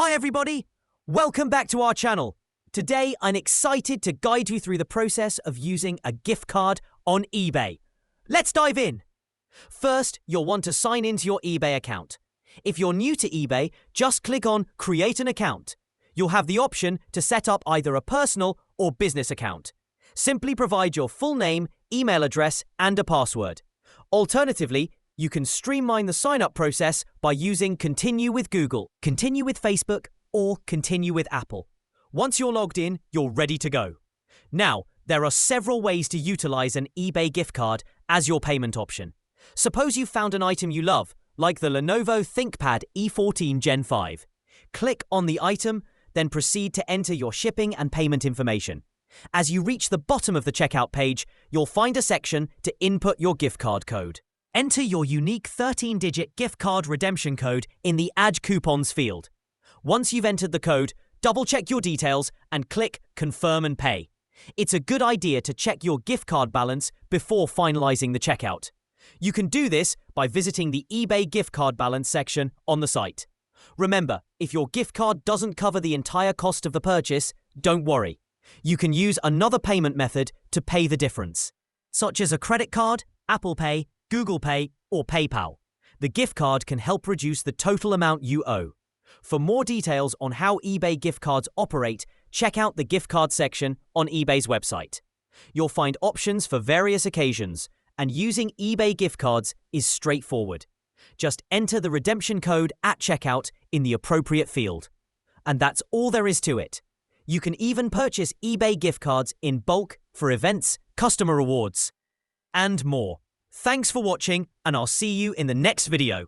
Hi everybody! Welcome back to our channel. Today I'm excited to guide you through the process of using a gift card on eBay. Let's dive in. First, you'll want to sign into your eBay account. If you're new to eBay, just click on Create an Account. You'll have the option to set up either a personal or business account. Simply provide your full name, email address, and a password. Alternatively, you can streamline the sign-up process by using Continue with Google, Continue with Facebook, or Continue with Apple. Once you're logged in, you're ready to go. Now, there are several ways to utilize an eBay gift card as your payment option. Suppose you found an item you love, like the Lenovo ThinkPad E14 Gen 5. Click on the item, then proceed to enter your shipping and payment information. As you reach the bottom of the checkout page, you'll find a section to input your gift card code. Enter your unique 13-digit gift card redemption code in the Add Coupons field. Once you've entered the code, double-check your details and click Confirm and Pay. It's a good idea to check your gift card balance before finalizing the checkout. You can do this by visiting the eBay gift card balance section on the site. Remember, if your gift card doesn't cover the entire cost of the purchase, don't worry. You can use another payment method to pay the difference, such as a credit card, Apple Pay, Google Pay, or PayPal. The gift card can help reduce the total amount you owe. For more details on how eBay gift cards operate, check out the gift card section on eBay's website. You'll find options for various occasions, and using eBay gift cards is straightforward. Just enter the redemption code at checkout in the appropriate field. And that's all there is to it. You can even purchase eBay gift cards in bulk for events, customer rewards, and more. Thanks for watching, and I'll see you in the next video.